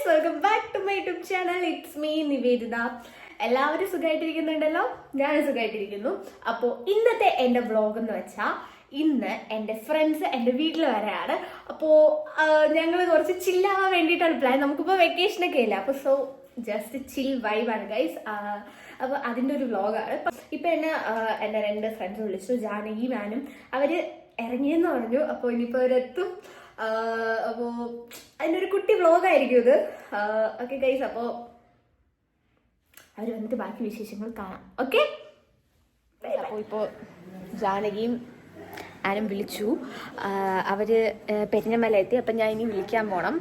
Guys, welcome back to my YouTube channel. It's me Niveditha. എല്ലാവരും സുഖമായിട്ടിരിക്കുന്നുണ്ടല്ലോ? ഞാൻ സുഖമായിട്ടിരിക്കുന്നു. അപ്പോൾ ഇന്നത്തെ എൻ്റെ വ്ളോഗ് എന്ന് വെച്ചാൽ ഇന്ന് എൻ്റെ ഫ്രണ്ട്സ് എൻ്റെ വീട്ടിൽ വരെയാണ്. അപ്പോൾ ഞങ്ങൾ കുറച്ച് ചില്ലാവാൻ വേണ്ടിയിട്ടാണ് പ്ലാൻ. നമുക്കിപ്പോൾ വെക്കേഷനൊക്കെ ഇല്ല, അപ്പോൾ സോ ജസ്റ്റ് ചിൽ വൈബാണ് ഗൈസ്. അപ്പോൾ അതിൻ്റെ ഒരു വ്ളോഗാണ്. ഇപ്പം എന്നെ എൻ്റെ 2 ഫ്രണ്ട്സ് വിളിച്ചു, ജാനകി മാനും. അവർ ഇറങ്ങിയെന്ന് പറഞ്ഞു. അപ്പോൾ ഇനിയിപ്പോൾ അവരെത്തും. അപ്പോൾ അതിൻ്റെ ഒരു കുട്ടി വ്ളോഗായിരിക്കും ഇത്. ഓക്കെ ഗൈസ്, അപ്പോൾ അവർ വന്നിട്ട് ബാക്കി വിശേഷങ്ങൾ കാണാം. ഓക്കെ. അപ്പോൾ ഇപ്പോൾ ജാനകിയും ആരും വിളിച്ചു. അവർ പെരിഞ്ഞമല എത്തി. അപ്പം ഞാൻ ഇനി വിളിക്കാൻ പോകണം.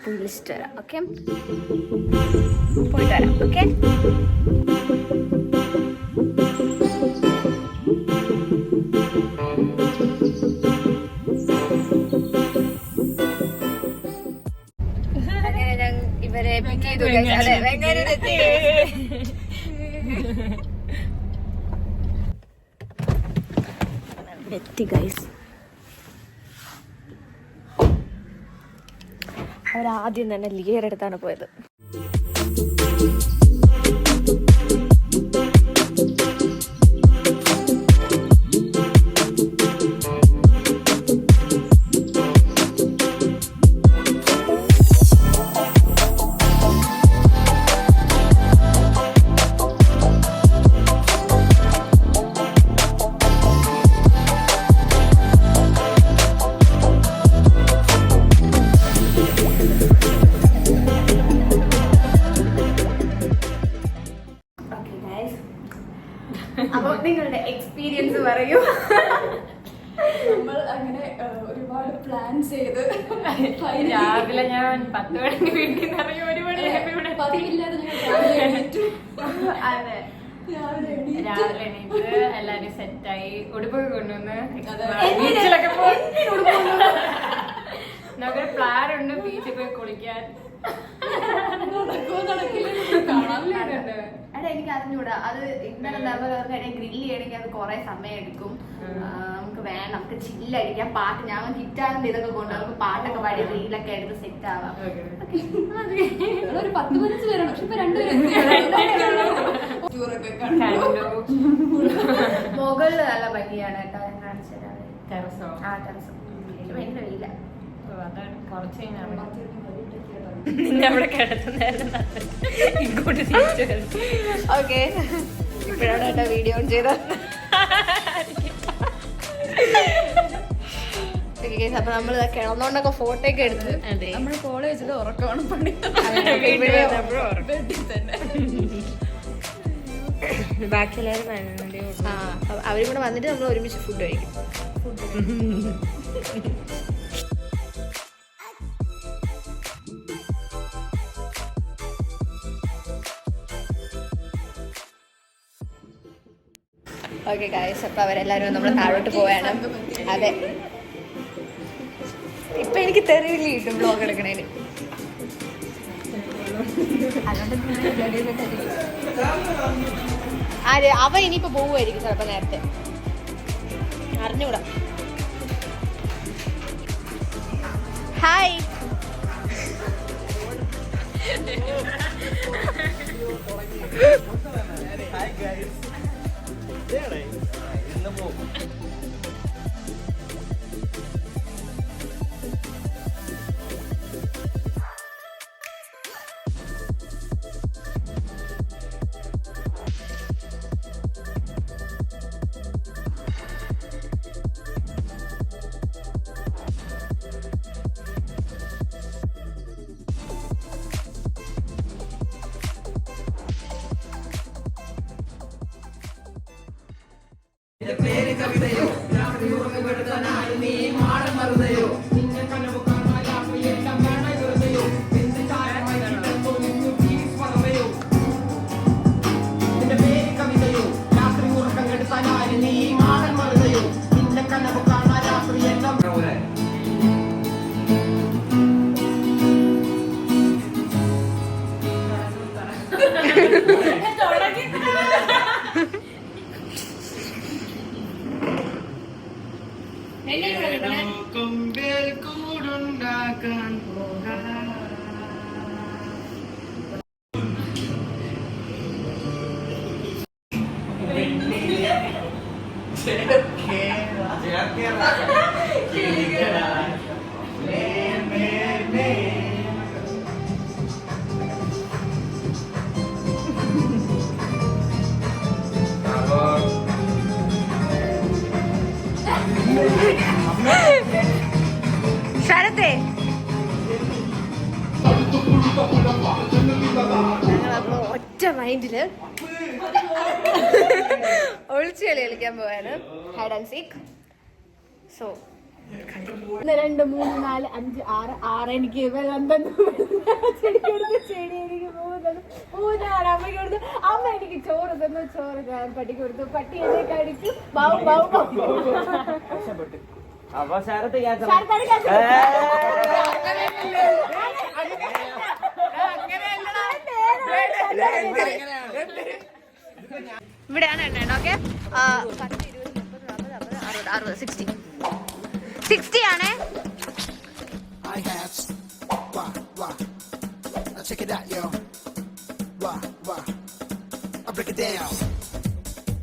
വിളിച്ചിട്ട് വരാം. ഓക്കെ, പോയിട്ട് വരാം. ഓക്കെ. അങ്ങനെ ഞാൻ ഇവരെ പിക്ക് ചെയ്തു. എത്തി ഗൈസ്. അവരാദ്യം തന്നെ ലിയർ എടുത്താണ് പോയത്. അപ്പൊ നിങ്ങളുടെ എക്സ്പീരിയൻസ് പറയൂ. നമ്മൾ അങ്ങനെ ഒരുപാട് പ്ലാൻ ചെയ്ത് രാവിലെ ഞാൻ 10 മണിക്ക് വീട്ടിൽ നിന്ന് ഇറങ്ങി 1 മണി പതിവില്ലാതെ അതെ രാവിലെ എണീറ്റ് എല്ലാരും സെറ്റായി ഉടുപ്പൊക്കെ കൊണ്ടുവന്ന് ബീച്ചിലൊക്കെ പോയി. നമുക്കൊരു പ്ലാൻ ഉണ്ട്, ബീച്ചിൽ പോയി കുളിക്കാൻ. എടാ എനിക്ക് അറിഞ്ഞൂടാ, അത് ഇന്നലെ ഗ്രില്ല് ചെയ്യണമെങ്കിൽ അത് കുറെ സമയം എടുക്കും. നമുക്ക് വേണം, നമുക്ക് ചില്ലടിക്കാം. പാട്ട് ഞാൻ ഗിറ്റാറിന്റെ ഇതൊക്കെ കൊണ്ട് നമുക്ക് പാട്ടൊക്കെ പാടി റീലൊക്കെ എടുത്ത് സെറ്റ് ആവാം. ഒരു 10-15 പേരാണ്. പക്ഷെ ഇപ്പൊ 2 പേര് മുകളിൽ നല്ല ഭംഗിയാണ് കേട്ടോ. ഞാൻ കാണിച്ചു തരാം. ടെറസോ? ആ ടെറസ്. ഭയങ്കര വെയില. കുറച്ച് അവിടെ കിടത്തുന്നായിരുന്നു. ഇങ്ങോട്ട് തിരിച്ചു. ഓക്കെ, ഇപ്പോഴാണ് കേട്ടോ വീഡിയോ ഓൺ ചെയ്തത്. അപ്പൊ നമ്മൾ കിടന്നോണ്ടൊക്കെ ഫോട്ടോ ഒക്കെ എടുത്ത് നമ്മുടെ കോളേജിൽ ഉറക്കമാണ് പണി. ബാക്കി എല്ലാവരും അവരും കൂടെ വന്നിട്ട് നമ്മൾ ഒരുമിച്ച് ഫുഡ് കഴിക്കും. ഓക്കെ ഗായ്സ്, അപ്പൊ അവരെല്ലാരും നമ്മൾ താഴോട്ട് പോവാണ്. അതെ, ഇപ്പൊ എനിക്ക് തെറിവില്ല കിട്ടും ബ്ലോഗ് എടുക്കണേന്. ആര് അവ ഇനിയിപ്പോ പോവുമായിരിക്കും ചിലപ്പോ നേരത്തെ, അറിഞ്ഞൂടാ. ഹായ്. ഉണ്ടാക്കാൻ പോകാം. ശരത്തെ ഞങ്ങളപ്പോ ഒറ്റ മൈൻഡില് ഒളിച്ചു കളി കളിക്കാൻ പോവാണ്. Hide and seek. സോ 1 2 3 4 5 6 എനിക്ക് ചെടി കൊടുത്ത് ചെടി എനിക്ക് മൂന്നാണ് അമ്മയ്ക്ക് കൊടുത്ത് അമ്മ എനിക്ക് ചോറ് തന്നു ചോറ് ഞാൻ പട്ടിക്ക് കൊടുത്തു പട്ടി എന്നെ കടിച്ചു ബാബു ബാബു അപ്പൊ ശരത്ത് ഇവിടെയാണ് എണ്ണ. ഓക്കെ 60 ആണേ. I have wah. Now check it out, yo. Wah. I break it down.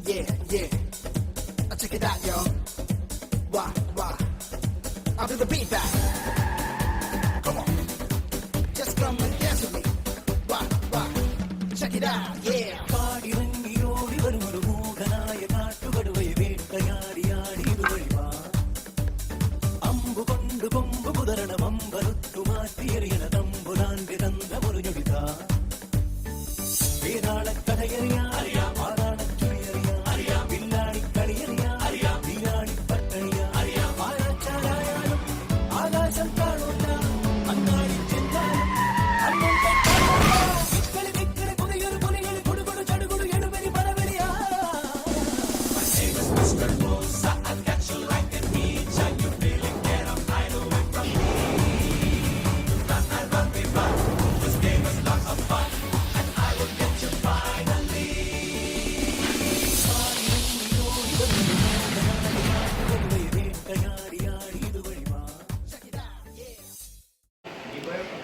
Yeah. Now check it out, yo. Wah. I'll do the beat back. Come on. Just come and dance with me. Wah. Check it out, yeah.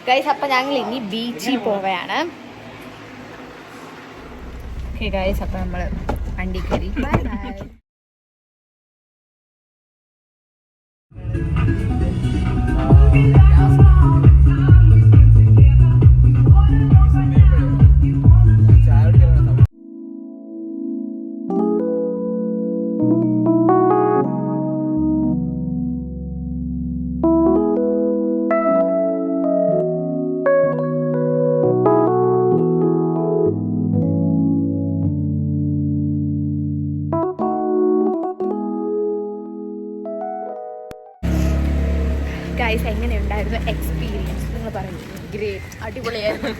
Guys അപ്പൊ ഞങ്ങൾ ഇനി ബീച്ചിൽ പോവുകയാണ്. Okay guys അപ്പൊ നമ്മള് വണ്ടി കയറി. Bye bye. Guys എങ്ങനെ ഉണ്ടായിരുന്നു എക്സ്പീരിയൻസ് നിങ്ങൾ പറയും? ഗ്രേറ്റ്, അടിപൊളിയായിരുന്നു.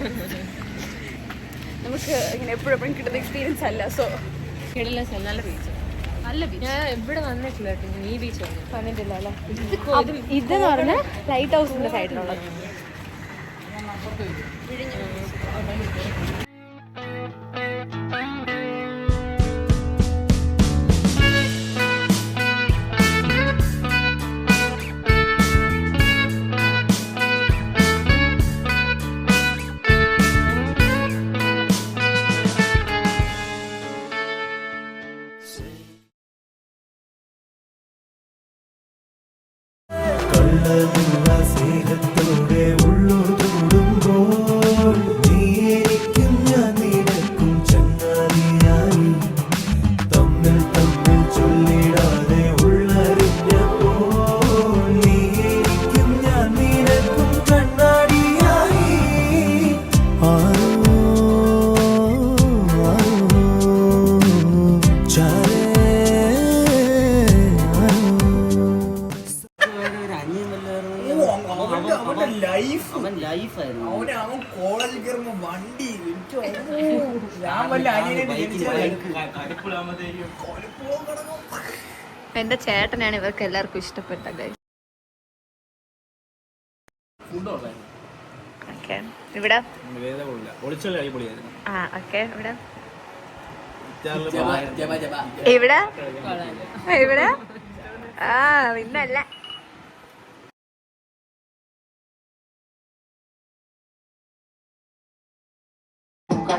നമുക്ക് ഇങ്ങനെ എപ്പോഴും കിട്ടുന്ന എക്സ്പീരിയൻസ് അല്ല. സോ നല്ല ബീച്ച്. ഞാൻ ഇവിടെ വന്നിട്ടില്ല കേട്ടോ. ഈ ബീച്ച് വന്നിട്ടില്ല അല്ലേ? ഇതെന്ന് പറഞ്ഞാൽ ലൈറ്റ് ഹൗസിന്റെ സൈഡിലുള്ളത്. സ്നേഹത്തോടെ ഉള്ളൂർ കൂടുമ്പോൾ നീ എനിക്കും ഞാൻ നിനക്കും ചങ്ങാതിയായി തമ്മിൽ ചൊല്ലിടാതെ ഉള്ളറിഞ്ഞപ്പോൾ നീ എനിക്കും ഞാൻ നിനക്കും കണ്ണാടിയായി. അവൻ കോളേജിൽ കയറുമ്പോ വണ്ടി ഞാൻ വല്ല എന്റെ ചേട്ടനാണ് ഇവർക്ക് എല്ലാവർക്കും ഇഷ്ടപ്പെട്ട ഗൈസ്. ഓക്കെ ഇവിടെ ആ ഓക്കെ ഇവിടെ ഇവിടെ ആ പിന്നല്ല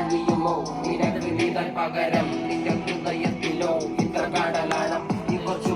കഴിയുമോ നിനക്ക് നീതാൻ പകരം നിന്റെ ഹൃദയത്തിലോ ഇത്ര കടലാഴം ഈ കുറച്ചു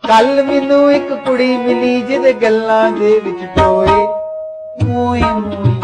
ਕੱਲ ਮੈਨੂੰ ਇੱਕ ਕੁੜੀ ਮਿਲੀ ਜਿਹਦੇ ਗੱਲਾਂ ਦੇ ਵਿੱਚ ਟੋਏ ਮੋਏ ਮੋਏ